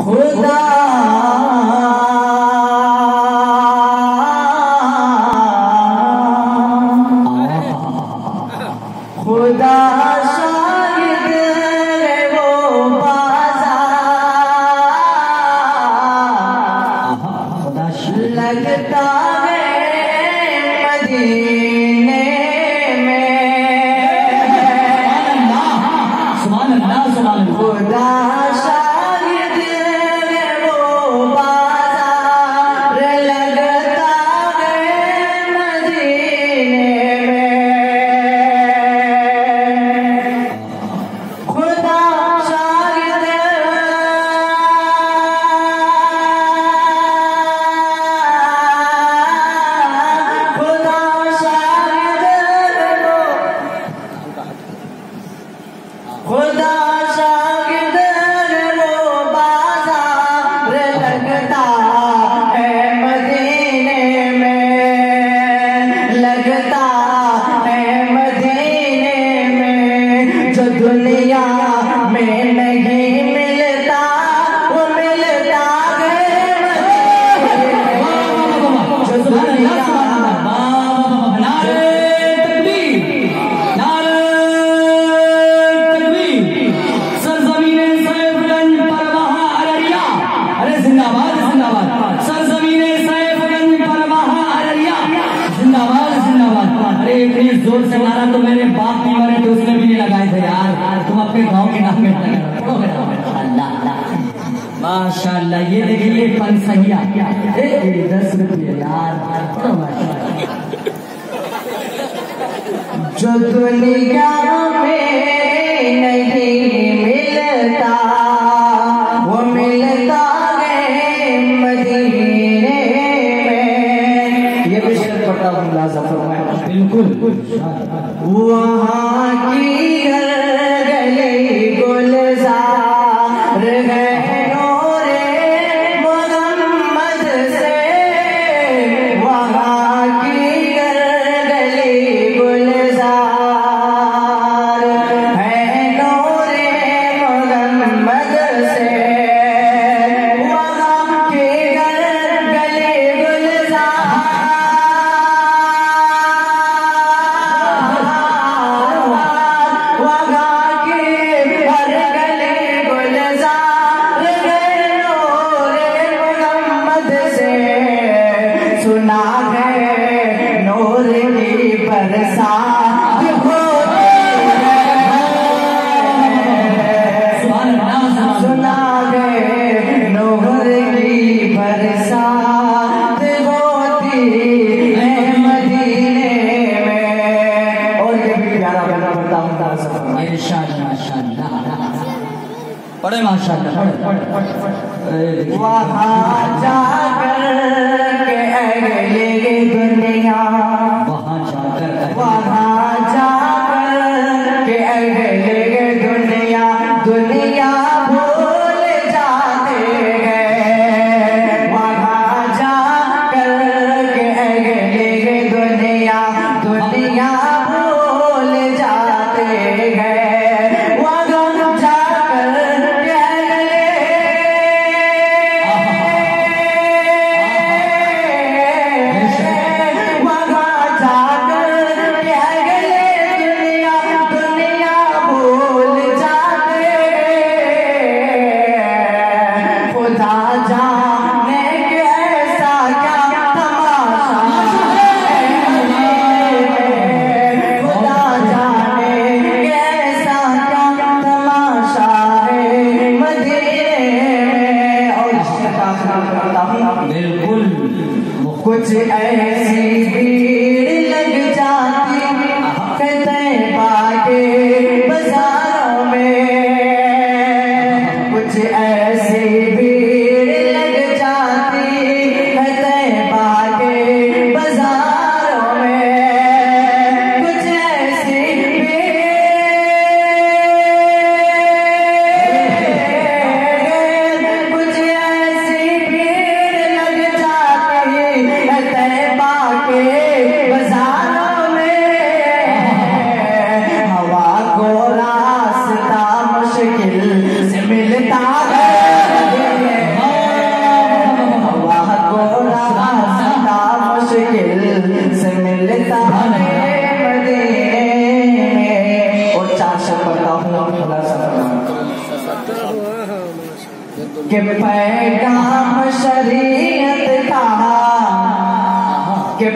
खुदा खुदा शाहिद है वो बाज़ार खुदा लगता है मदीने में। सुभान अल्लाह सुभान अल्लाह। खुदा शाहिद है वो बाज़ार लगता है मदीने में। खुदा शाहिद खुदा शाहिद खुदा शाहिद वो बाज़ार लगता है मदीने में। लगता है मदीने में। जो दुनिया में नहीं मिलता वो मिलता है मदीने में। जो दुनिया जोर से नारा तो मेरे बाप की मरे तो उसने भी नहीं लगाए थे यार। तुम अपने गांव के नाम में माशाल्लाह। ये देखिए ये पंसहिया 10 रुपये यार। जो दुनिया में नहीं मिलता वो मिलता है मदीने में। ये भी शेर पढ़ता हूँ बिल्कुल। वहाँ की गली गुलजार है नूरे मोहम्मद से। वहाँ की गली गुलजार है नूरे मोहम्मद से। वहाँ की गली गुलजार सुना है नूर की बरसात होती है। सुना है नूर की बरसात होती है मदीने में। और ये भी प्यारा गाना बताऊं पढ़े माशाल्लाह पढ़े। वहाँ जाकर के अगले दुनिया वहाँ जाकर के अगले दुनिया दुनिया भूल जाते हैं। वहाँ जाकर के अगले दुनिया दुनिया भूल जाते हैं। बिल्कुल कुछ ऐसी भीड़ लग जाती है तैबा के बाजारों में। कुछ ऐसी भीड़ लग जाती है तैबा के बाजारों में। कुछ ऐसी कुछ ऐसी भीड़ लग जाती है तैबा के कि पैगाम शरीयत का, कि